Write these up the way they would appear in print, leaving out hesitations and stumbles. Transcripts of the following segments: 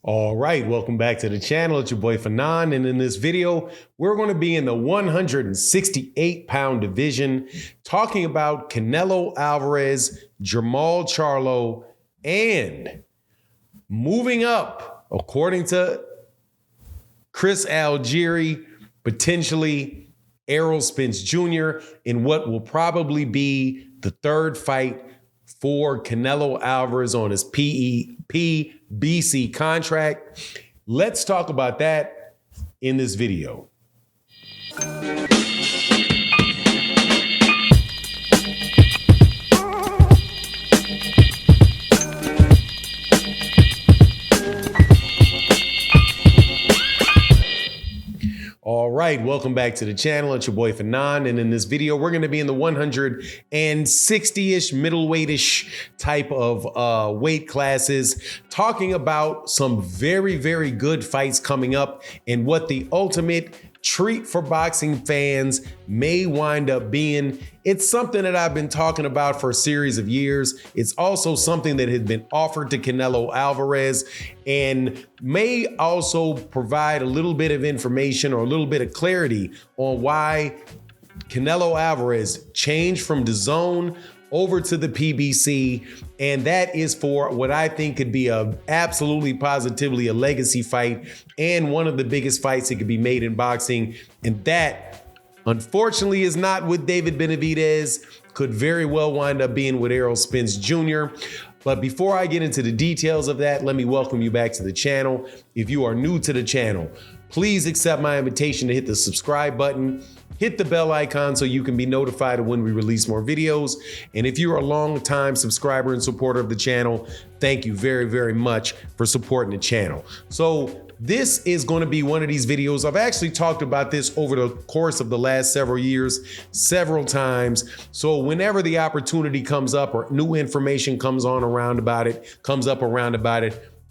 All right, welcome back to the channel. It's your boy Fanon, and in this video, we're going to be in the 168-pound division talking about Canelo Alvarez, Charlo, and moving up, according to Chris Algheri, potentially Errol Spence Jr. in what will probably be the third fight for Canelo Alvarez on his PBC contract. Let's talk about that in this video. All right, welcome back to the channel. It's your boy Fanon, and in this video, we're going to be in the 160-ish, middleweight-ish type of weight classes, talking about some very, very good fights coming up and what the ultimate treat for boxing fans may wind up being. It's something that I've been talking about for a series of years. It's also something that has been offered to Canelo Alvarez and may also provide a little bit of information or a little bit of clarity on why Canelo Alvarez changed from DAZN over to the PBC, and that is for what I think could be absolutely positively a legacy fight and one of the biggest fights that could be made in boxing. And that, unfortunately, is not with David Benavidez, could very well wind up being with Errol Spence Jr. But before I get into the details of that, let me welcome you back to the channel. If you are new to the channel, please accept my invitation to hit the subscribe button. Hit the bell icon so you can be notified of when we release more videos. And if you're a long-time subscriber and supporter of the channel, thank you very, very much for supporting the channel. So this is going to be one of these videos. I've actually talked about this over the course of the last several years, several times. So whenever the opportunity comes up or new information comes up around about it,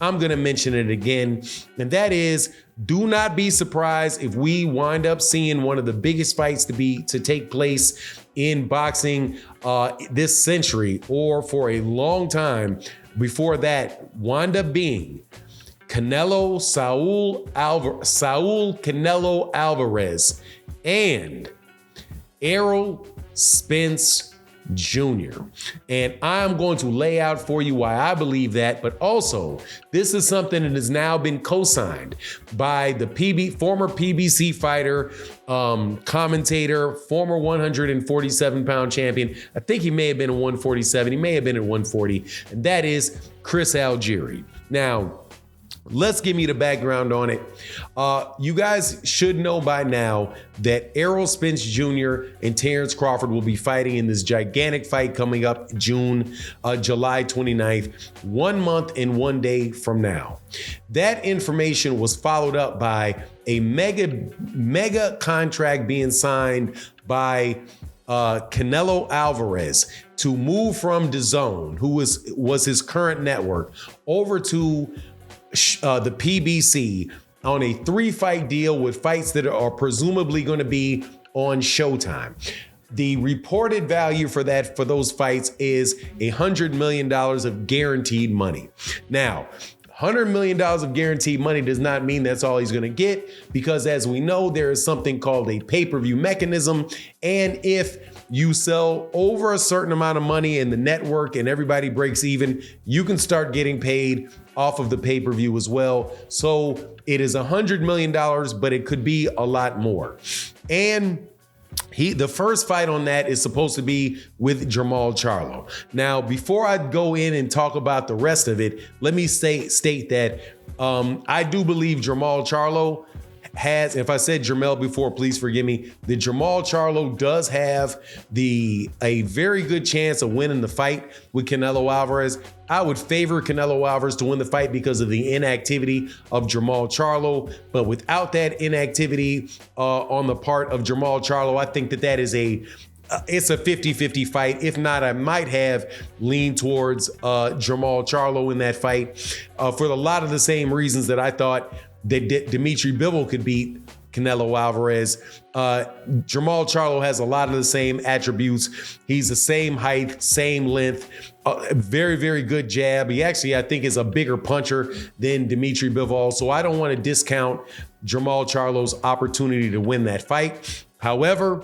I'm going to mention it again. And that is, do not be surprised if we wind up seeing one of the biggest fights to take place in boxing this century, or for a long time before that, wind up being Saul Canelo Alvarez and Errol Spence Jr. And I'm going to lay out for you why I believe that, but also this is something that has now been co-signed by the former PBC fighter, commentator, former 147-pound champion. I think he may have been at 147, he may have been at 140, and that is Chris Algheri. Now, let's give me the background on it. You guys should know by now that Errol Spence Jr. and Terrence Crawford will be fighting in this gigantic fight coming up July 29th, 1 month and 1 day from now. That information was followed up by a mega contract being signed by Canelo Alvarez to move from DAZN, who was his current network, over to the PBC on a 3-fight deal with fights that are presumably going to be on Showtime. The reported value for those fights is $100 million of guaranteed money. Now, $100 million of guaranteed money does not mean that's all he's going to get, because as we know, there is something called a pay-per-view mechanism. And if you sell over a certain amount of money in the network and everybody breaks even, you can start getting paid off of the pay-per-view as well. So it is $100 million, but it could be a lot more. And the first fight on that is supposed to be with Charlo. Now, before I go in and talk about the rest of it, let me state that I do believe Charlo has, if I said Jermel before, please forgive me, that Charlo does have a very good chance of winning the fight with Canelo Alvarez. I would favor Canelo Alvarez to win the fight because of the inactivity of Charlo. But without that inactivity on the part of Charlo, I think that is it's a 50-50 fight. If not, I might have leaned towards Charlo in that fight for a lot of the same reasons that I thought that Dimitri Bivol could beat Canelo Alvarez. Jermall Charlo has a lot of the same attributes. He's the same height, same length, very, very good jab. He actually, I think, is a bigger puncher than Dimitri Bivol. So I don't want to discount Jermall Charlo's opportunity to win that fight. However,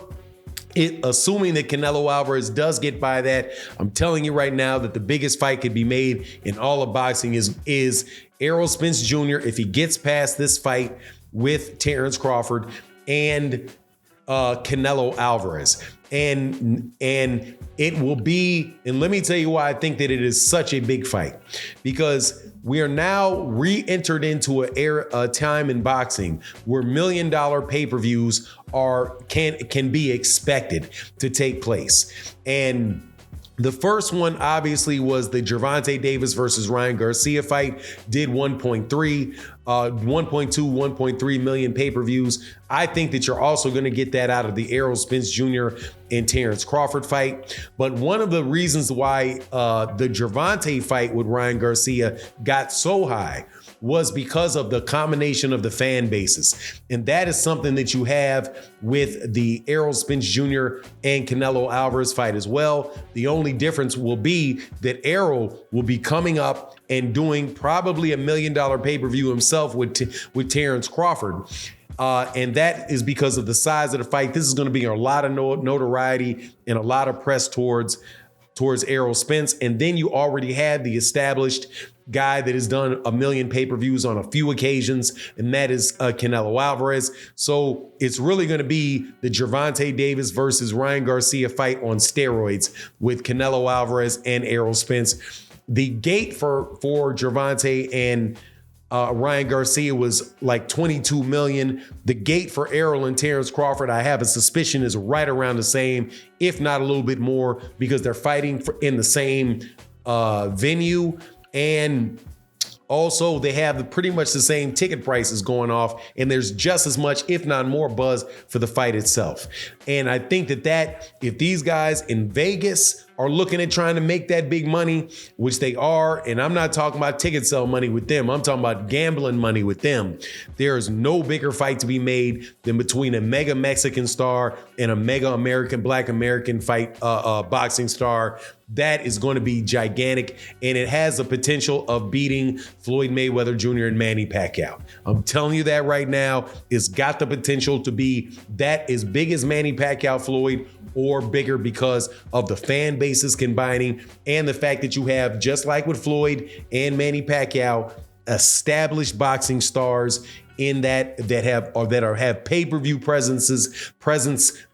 assuming that Canelo Alvarez does get by that, I'm telling you right now that the biggest fight could be made in all of boxing is Errol Spence Jr. if he gets past this fight with Terrence Crawford and Canelo Alvarez. And it will be, and let me tell you why I think that it is such a big fight, because we are now re-entered into a time in boxing where $1 million pay-per-views can be expected to take place. And the first one obviously was the Gervonta Davis versus Ryan Garcia fight, did 1.2, 1.3 million pay-per-views. I think that you're also going to get that out of the Errol Spence Jr. and Terrence Crawford fight. But one of the reasons why the Gervonta fight with Ryan Garcia got so high was because of the combination of the fan bases. And that is something that you have with the Errol Spence Jr. and Canelo Alvarez fight as well. The only difference will be that Errol will be coming up and doing probably $1 million pay-per-view himself with Terrence Crawford. And that is because of the size of the fight. This is going to be a lot of notoriety and a lot of press towards Errol Spence. And then you already had the established guy that has done 1 million pay-per-views on a few occasions, and that is Canelo Alvarez. So it's really going to be the Gervonta Davis versus Ryan Garcia fight on steroids with Canelo Alvarez and Errol Spence. The gate for Gervonta and Ryan Garcia was like 22 million. The gate for Errol and Terrence Crawford, I have a suspicion, is right around the same, if not a little bit more, because they're fighting in the same venue. And also they have pretty much the same ticket prices going off, and there's just as much, if not more, buzz for the fight itself. And I think that if these guys in Vegas are looking at trying to make that big money, which they are, and I'm not talking about ticket sale money with them, I'm talking about gambling money with them. There is no bigger fight to be made than between a mega Mexican star and a mega Black American fight boxing star. That is going to be gigantic, and it has the potential of beating Floyd Mayweather Jr. and Manny Pacquiao. I'm telling you that right now. It's got the potential to be that as big as Manny Pacquiao Floyd, or bigger, because of the fan bases combining and the fact that you have, just like with Floyd and Manny Pacquiao, established boxing stars in that have pay-per-view presence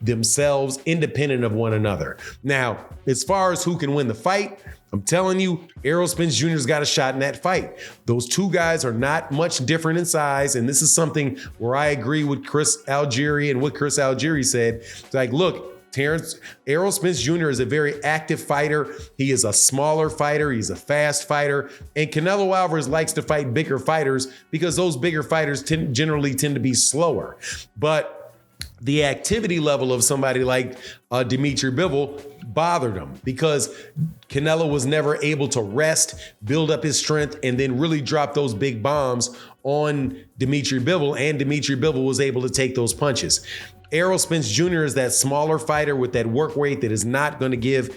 themselves, independent of one another. Now, as far as who can win the fight, I'm telling you, Errol Spence Jr.'s got a shot in that fight. Those two guys are not much different in size, and this is something where I agree with Chris Algheri and what Chris Algheri said. It's like, look, Errol Spence Jr. is a very active fighter. He is a smaller fighter. He's a fast fighter. And Canelo Alvarez likes to fight bigger fighters because those bigger fighters generally tend to be slower. But the activity level of somebody like Dimitri Bivol bothered him, because Canelo was never able to rest, build up his strength, and then really drop those big bombs on Dimitri Bivol, and Dimitri Bivol was able to take those punches. Errol Spence Jr. is that smaller fighter with that work rate that is not going to give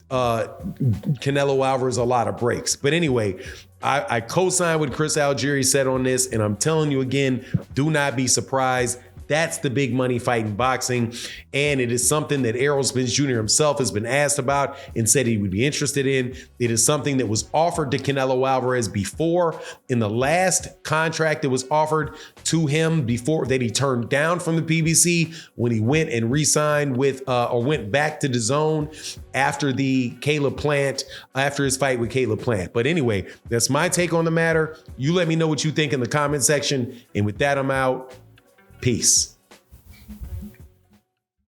Canelo Alvarez a lot of breaks. But anyway, I co-sign what Chris Algheri said on this, and I'm telling you again, do not be surprised. That's the big money fight in boxing. And it is something that Errol Spence Jr. himself has been asked about and said he would be interested in. It is something that was offered to Canelo Alvarez before, in the last contract that was offered to him before, that he turned down from the PBC when he went and re-signed with, or went back to the zone after after his fight with Caleb Plant. But anyway, that's my take on the matter. You let me know what you think in the comment section. And with that, I'm out. Peace.